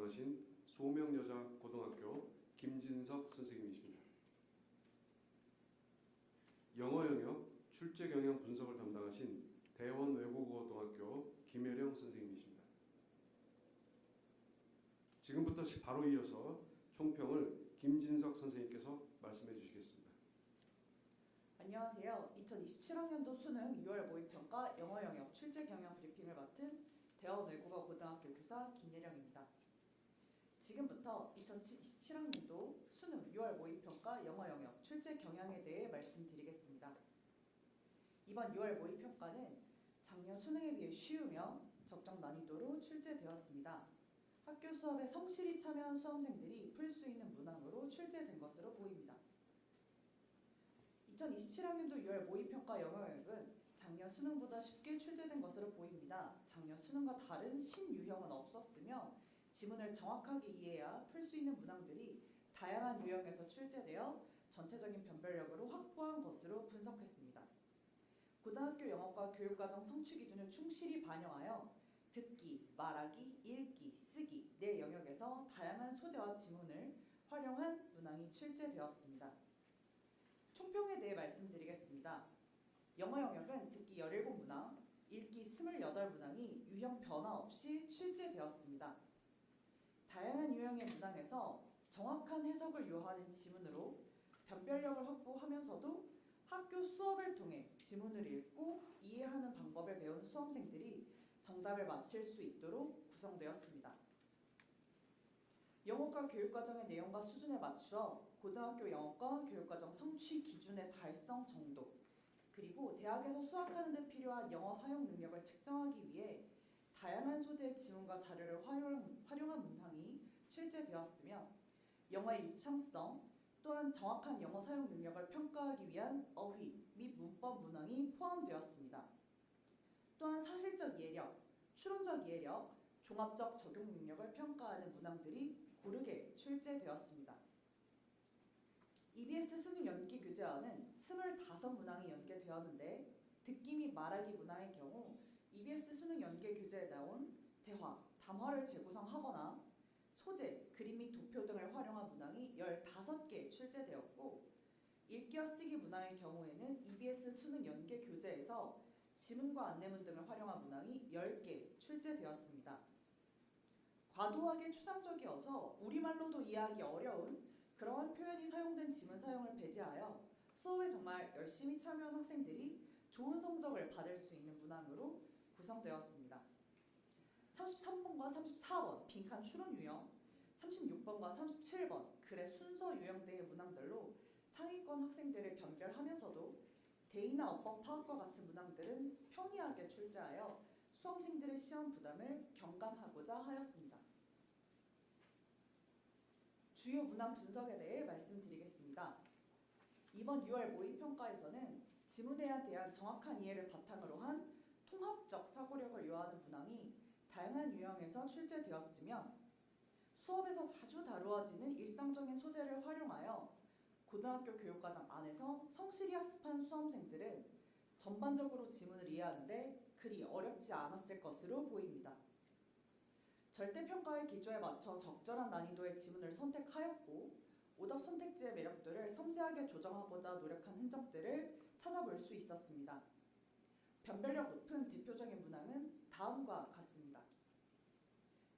담당하신 소명여자고등학교 김진석 선생님이십니다. 영어 영역 출제 경향 분석을 담당하신 대원외국어고등학교 김혜령 선생님이십니다. 지금부터 바로 이어서 총평을 김진석 선생님께서 말씀해 주시겠습니다. 안녕하세요. 2027학년도 수능 6월 모의평가 영어 영역 출제 경향 브리핑을 맡은 대원외국어고등학교 교사 김예령입니다. 지금부터 2027학년도 수능 6월 모의평가 영어 영역 출제 경향에 대해 말씀드리겠습니다. 이번 6월 모의평가는 작년 수능에 비해 쉬우며 적정 난이도로 출제되었습니다. 학교 수업에 성실히 참여한 수험생들이 풀 수 있는 문항으로 출제된 것으로 보입니다. 2027학년도 6월 모의평가 영어 영역은 작년 수능보다 쉽게 출제된 것으로 보입니다. 작년 수능과 다른 신유형은 없었으며 지문을 정확하게 이해해야 풀 수 있는 문항들이 다양한 유형에서 출제되어 전체적인 변별력으로 확보한 것으로 분석했습니다. 고등학교 영어과 교육과정 성취 기준을 충실히 반영하여 듣기, 말하기, 읽기, 쓰기 네 영역에서 다양한 소재와 지문을 활용한 문항이 출제되었습니다. 총평에 대해 말씀드리겠습니다. 영어 영역은 듣기 17문항, 읽기 28문항이 유형 변화 없이 출제되었습니다. 다양한 유형의 문항에서 정확한 해석을 요하는 지문으로 변별력을 확보하면서도 학교 수업을 통해 지문을 읽고 이해하는 방법을 배운 수험생들이 정답을 맞힐 수 있도록 구성되었습니다. 영어과 교육과정의 내용과 수준에 맞추어 고등학교 영어과 교육과정 성취 기준의 달성 정도, 그리고 대학에서 수학하는 데 필요한 영어 사용 능력을 측정하기 위해 다양한 소재의 지문과 자료를 활용한 문항이 출제되었으며 영어의 유창성 또한 정확한 영어 사용 능력을 평가하기 위한 어휘 및 문법 문항이 포함되었습니다. 또한 사실적 이해력, 추론적 이해력, 종합적 적용 능력을 평가하는 문항들이 고르게 출제되었습니다. EBS 수능 연계 교재안은 25문항이 연계되었는데 듣기 및 말하기 문항의 경우 EBS 수능 연계 교재에 나온 대화, 담화를 재구성하거나 소재, 그림 및 도표 등을 활용한 문항이 15개 출제되었고 읽기와 쓰기 문항의 경우에는 EBS 수능 연계 교재에서 지문과 안내문 등을 활용한 문항이 10개 출제되었습니다. 과도하게 추상적이어서 우리말로도 이해하기 어려운 그러한 표현이 사용된 지문 사용을 배제하여 수업에 정말 열심히 참여한 학생들이 좋은 성적을 받을 수 있는 문항으로 구성되었습니다. 33번과 34번 빈칸 추론 유형, 36번과 37번 글의 순서 유형 등의 문항들로 상위권 학생들을 변별하면서도 대의나 어법 파악과 같은 문항들은 평이하게 출제하여 수험생들의 시험 부담을 경감하고자 하였습니다. 주요 문항 분석에 대해 말씀드리겠습니다. 이번 6월 모의평가에서는 지문에 대한 정확한 이해를 바탕으로 한 통합적 사고력을 요하는 문항이 다양한 유형에서 출제되었으며 수업에서 자주 다루어지는 일상적인 소재를 활용하여 고등학교 교육과정 안에서 성실히 학습한 수험생들은 전반적으로 지문을 이해하는데 그리 어렵지 않았을 것으로 보입니다. 절대평가의 기조에 맞춰 적절한 난이도의 지문을 선택하였고 오답 선택지의 매력들을 섬세하게 조정하고자 노력한 흔적들을 찾아볼 수 있었습니다. 변별력 높은 대표적인 문항은 다음과 같습니다.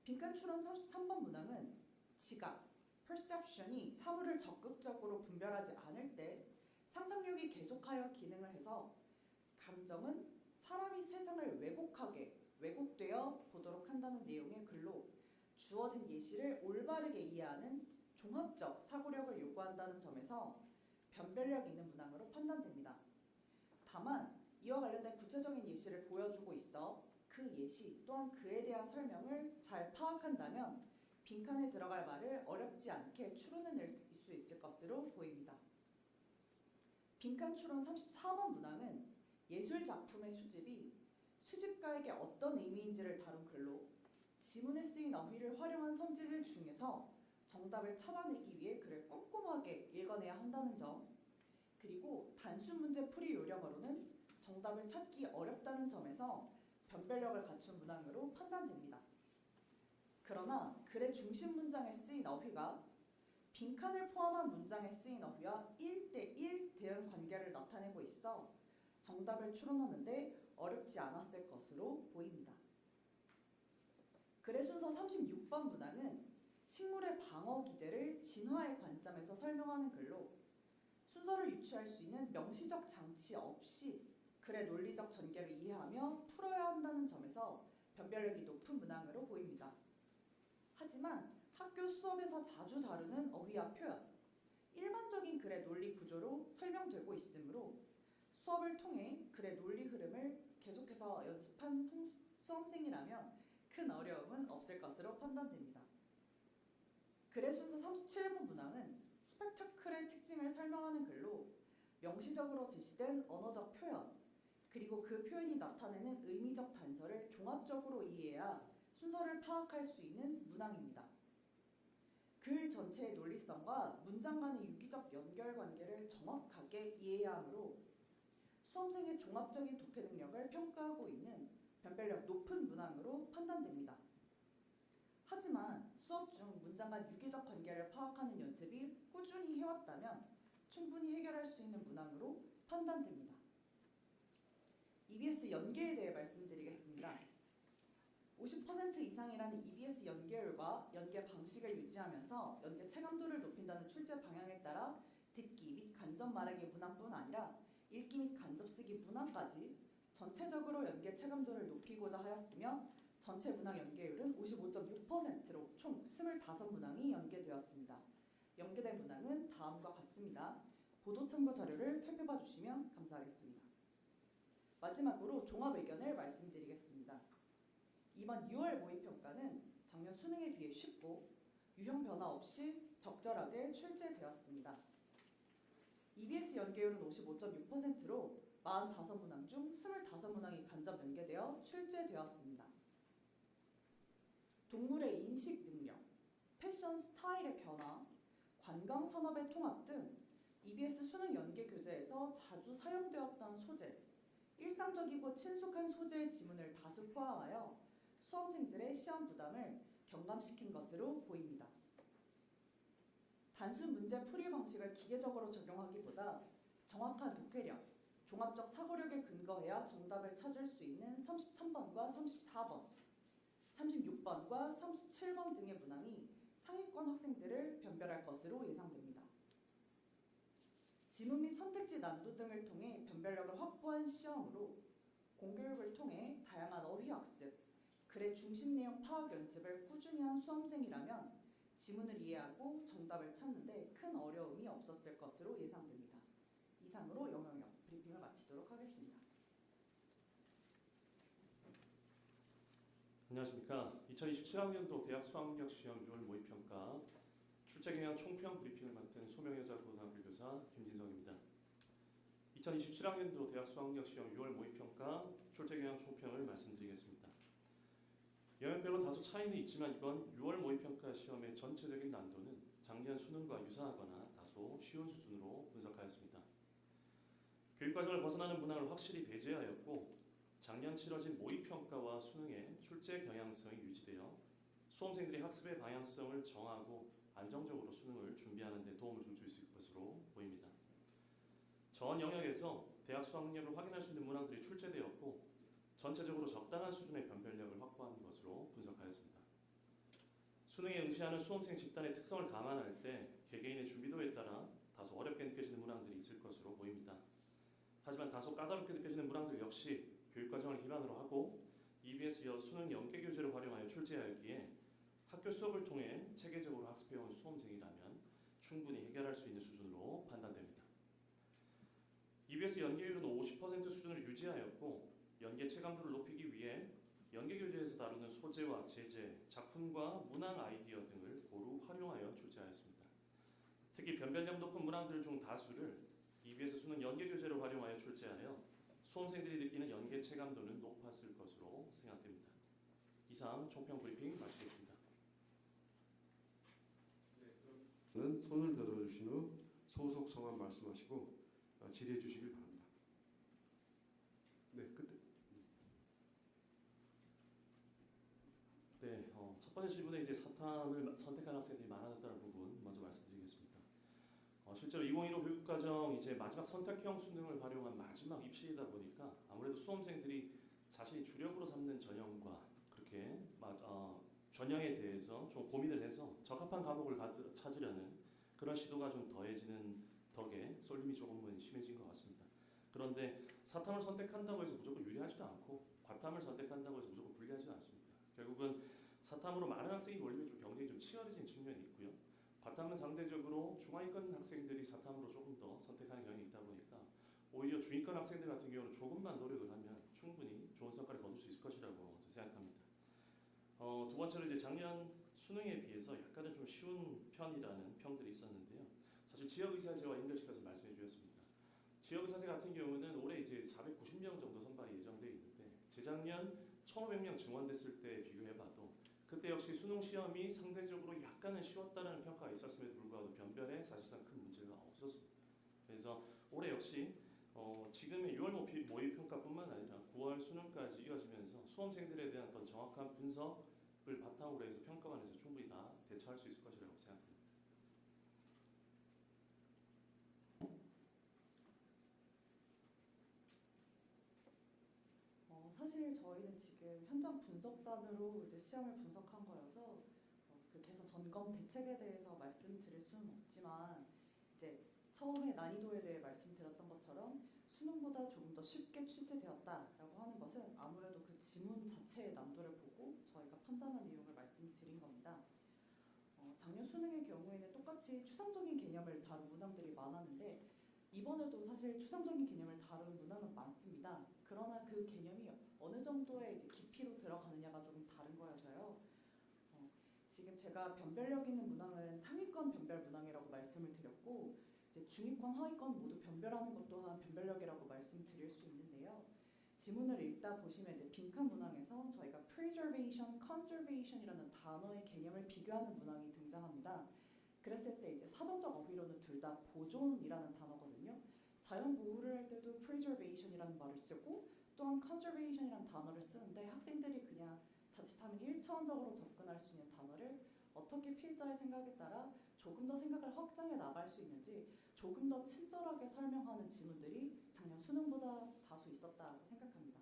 빈칸 추론 33번 문항은 지각, perception이 사물을 적극적으로 분별하지 않을 때 상상력이 계속하여 기능을 해서 감정은 사람이 세상을 왜곡되어 보도록 한다는 내용의 글로 주어진 예시를 올바르게 이해하는 종합적 사고력을 요구한다는 점에서 변별력 있는 문항으로 판단됩니다. 다만 이와 관련된 구체적인 예시를 보여주고 있어 그 예시 또한 그에 대한 설명을 잘 파악한다면 빈칸에 들어갈 말을 어렵지 않게 추론해낼 수 있을 것으로 보입니다. 빈칸 추론 34번 문항은 예술작품의 수집이 수집가에게 어떤 의미인지를 다룬 글로 지문에 쓰인 어휘를 활용한 선지들 중에서 정답을 찾아내기 위해 글을 꼼꼼하게 읽어내야 한다는 점, 그리고 단순 문제 풀이 요령으로는 정답을 찾기 어렵다는 점에서 변별력을 갖춘 문항으로 판단됩니다. 그러나 글의 중심 문장에 쓰인 어휘가 빈칸을 포함한 문장에 쓰인 어휘와 1대1 대응 관계를 나타내고 있어 정답을 추론하는데 어렵지 않았을 것으로 보입니다. 글의 순서 36번 문항은 식물의 방어 기제를 진화의 관점에서 설명하는 글로 순서를 유추할 수 있는 명시적 장치 없이 글의 논리적 전개를 이해하며 풀어야 한다는 점에서 변별력이 높은 문항으로 보입니다. 하지만 학교 수업에서 자주 다루는 어휘와 표현, 일반적인 글의 논리 구조로 설명되고 있으므로 수업을 통해 글의 논리 흐름을 계속해서 연습한 수험생이라면 큰 어려움은 없을 것으로 판단됩니다. 글의 순서 37번 문항은 스펙터클의 특징을 설명하는 글로 명시적으로 제시된 언어적 표현, 그리고 그 표현이 나타내는 의미적 단서를 종합적으로 이해해야 순서를 파악할 수 있는 문항입니다. 글 전체의 논리성과 문장 간의 유기적 연결 관계를 정확하게 이해해야 하므로 수험생의 종합적인 독해 능력을 평가하고 있는 변별력 높은 문항으로 판단됩니다. 하지만 수업 중 문장 간 유기적 관계를 파악하는 연습이 꾸준히 해왔다면 충분히 해결할 수 있는 문항으로 판단됩니다. EBS 연계에 대해 말씀드리겠습니다. 50% 이상이라는 EBS 연계율과 연계 방식을 유지하면서 연계 체감도를 높인다는 출제 방향에 따라 듣기 및 간접 말하기 문항뿐 아니라 읽기 및 간접 쓰기 문항까지 전체적으로 연계 체감도를 높이고자 하였으며 전체 문항 연계율은 55.6%로 총 25문항이 연계되었습니다. 연계된 문항은 다음과 같습니다. 보도 참고 자료를 살펴봐 주시면 감사하겠습니다. 마지막으로 종합 의견을 말씀드리겠습니다. 이번 6월 모의평가는 작년 수능에 비해 쉽고 유형 변화 없이 적절하게 출제되었습니다. EBS 연계율은 55.6%로 45문항 중 25문항이 간접 연계되어 출제되었습니다. 동물의 인식 능력, 패션 스타일의 변화, 관광 산업의 통합 등 EBS 수능 연계 교재에서 자주 사용되었던 소재, 일상적이고 친숙한 소재의 지문을 다수 포함하여 수험생들의 시험 부담을 경감시킨 것으로 보입니다. 단순 문제 풀이 방식을 기계적으로 적용하기보다 정확한 독해력, 종합적 사고력에 근거해야 정답을 찾을 수 있는 33번과 34번, 36번과 37번 등의 문항이 상위권 학생들을 변별할 것으로 예상됩니다. 지문 및 선택지 난도 등을 통해 변별력을 확보한 시험으로 공교육을 통해 다양한 어휘 학습, 글의 중심 내용 파악 연습을 꾸준히 한 수험생이라면 지문을 이해하고 정답을 찾는 데 큰 어려움이 없었을 것으로 예상됩니다. 이상으로 영역력 브리핑을 마치도록 하겠습니다. 안녕하십니까. 2027학년도 대학 수학력 시험 6월 모의평가 출제 경향 총평 브리핑을 맡은 소명여자 고등학교 교사 김진성입니다. 2027학년도 대학 수학력 시험 6월 모의평가 출제 경향 총평을 말씀드리겠습니다. 영역별로 다소 차이는 있지만 이번 6월 모의평가 시험의 전체적인 난도는 작년 수능과 유사하거나 다소 쉬운 수준으로 분석하였습니다. 교육과정을 벗어나는 문항을 확실히 배제하였고 작년 치러진 모의평가와 수능의 출제 경향성이 유지되어 수험생들이 학습의 방향성을 정하고 안정적으로 수능을 준비하는 데 도움을 줄 수 있을 것으로 보입니다. 전 영역에서 대학 수학력을 확인할 수 있는 문항들이 출제되었고 전체적으로 적당한 수준의 변별력을 확보한 것으로 분석하였습니다. 수능에 응시하는 수험생 집단의 특성을 감안할 때 개개인의 준비도에 따라 다소 어렵게 느껴지는 문항들이 있을 것으로 보입니다. 하지만 다소 까다롭게 느껴지는 문항들 역시 교육과정을 기반으로 하고 EBS 수능 연계교재를 활용하여 출제하였기에 학교 수업을 통해 체계적으로 학습해온 수험생이라면 충분히 해결할 수 있는 수준으로 판단됩니다. EBS 연계율은 50% 수준을 유지하였고 연계 체감도를 높이기 위해 연계교재에서 다루는 소재와 제재, 작품과 문항 아이디어 등을 고루 활용하여 출제하였습니다. 특히 변별력 높은 문항들 중 다수를 EBS 수능 연계교재를 활용하여 출제하여 수험생들이 느끼는 연계 체감도는 높았을 것으로 생각됩니다. 이상 총평 브리핑 마치겠습니다. 는 손을 들어주신 후 소속 성함 말씀하시고 질의해 주시길 바랍니다. 네, 끝에. 네, 첫 번째 질문에 이제 사탐을 선택한 학생들이 많아졌다는 부분 먼저 말씀드리겠습니다. 실제로 2015 교육과정 이제 마지막 선택형 수능을 활용한 마지막 입시이다 보니까 아무래도 수험생들이 자신이 주력으로 삼는 전형과 그렇게 전형에 대해서 좀 고민을 해서 적합한 과목을 찾으려는 그런 시도가 좀 더해지는 덕에 쏠림이 조금은 심해진 것 같습니다. 그런데 사탐을 선택한다고 해서 무조건 유리하지도 않고 과탐을 선택한다고 해서 무조건 불리하지도 않습니다. 결국은 사탐으로 많은 학생이 몰리면 좀 경쟁이 좀 치열해진 측면이 있고요. 과탐은 상대적으로 중하위권 학생들이 사탐으로 조금 더 선택하는 경향이 있다 보니까 오히려 중위권 학생들 같은 경우는 조금만 노력을 하면 충분히 좋은 성과를 거둘 수 있을 것이라고 생각합니다. 두 번째로 이제 작년 수능에 비해서 약간은 좀 쉬운 편이라는 평들이 있었는데요. 사실 지역의사제와 연결시켜서 말씀해 주셨습니다. 지역의사제 같은 경우는 올해 이제 490명 정도 선발이 예정되어 있는데 재작년 1,500명 증원됐을 때 비교해봐도 그때 역시 수능 시험이 상대적으로 약간은 쉬웠다는 평가가 있었음에도 불구하고 변별에 사실상 큰 문제가 없었습니다. 그래서 올해 역시 지금의 6월 모의 평가뿐만 아니라 9월 수능까지 이어지면서 수험생들에 대한 어떤 정확한 분석을 바탕으로 해서 평가관에서 충분히 다 대처할 수 있을 것이라고 생각합니다. 사실 저희는 지금 현장 분석단으로 이제 시험을 분석한 거여서 그 개선 점검 대책에 대해서 말씀드릴 수는 없지만 이제 처음에 난이도에 대해 말씀드렸던 것처럼 수능보다 조금 더 쉽게 출제되었다라고 하는 것은 아무래도 그 지문 자체의 난도를 보고 저희가 판단한 내용을 말씀드린 겁니다. 작년 수능의 경우에는 똑같이 추상적인 개념을 다룬 문항들이 많았는데 이번에도 사실 추상적인 개념을 다룬 문항은 많습니다. 그러나 그 개념이 어느 정도의 이제 깊이로 들어가느냐가 조금 다른 거여서요. 지금 제가 변별력 있는 문항은 상위권 변별 문항이라고 말씀을 드렸고 이제 중위권, 하위권 모두 변별하는 것 또한 변별력이라고 말씀드릴 수 있는데요. 지문을 읽다 보시면 이제 빈칸 문항에서 저희가 preservation, conservation이라는 단어의 개념을 비교하는 문항이 등장합니다. 그랬을 때 이제 사전적 어휘로는 둘 다 보존이라는 단어거든요. 자연 보호를 할 때도 preservation이라는 말을 쓰고 또한 conservation이라는 단어를 쓰는데 학생들이 그냥 자칫하면 1차원적으로 접근할 수 있는 단어를 어떻게 필자의 생각에 따라 조금 더 생각을 확장해 나갈 수 있는지 조금 더 친절하게 설명하는 지문들이 작년 수능보다 다수 있었다고 생각합니다.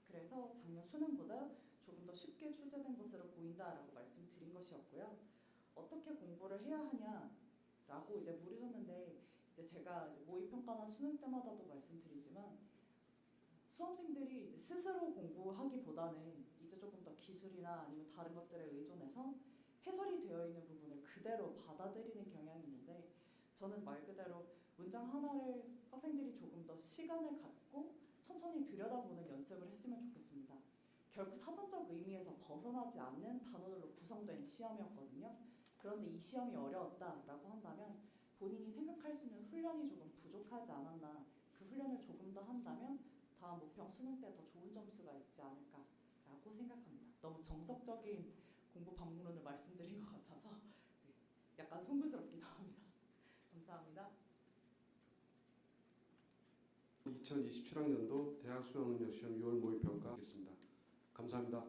그래서 작년 수능보다 조금 더 쉽게 출제된 것으로 보인다라고 말씀드린 것이었고요. 어떻게 공부를 해야 하냐라고 이제 물으셨는데 이제 제가 이제 모의평가나 수능 때마다도 말씀드리지만 수험생들이 이제 스스로 공부하기보다는 이제 조금 더 기술이나 아니면 다른 것들에 의존해서 해설이 되어 있는 부분을 그대로 받아들이는 경향이 있는데 저는 말 그대로 문장 하나를 학생들이 조금 더 시간을 갖고 천천히 들여다보는 연습을 했으면 좋겠습니다. 결국 사전적 의미에서 벗어나지 않는 단어들로 구성된 시험이었거든요. 그런데 이 시험이 어려웠다라고 한다면 본인이 생각할 수 있는 훈련이 조금 부족하지 않았나, 그 훈련을 조금 더 한다면 다음 모평 수능 때 더 좋은 점수가 있지 않을까라고 생각합니다. 너무 정석적인 공부 방법론을 말씀드린 것 같아서 네, 약간 송구스럽기도 합니다. 감사합니다. 2027학년도 대학 수학능력 시험 6월 모의평가 하겠습니다. 감사합니다.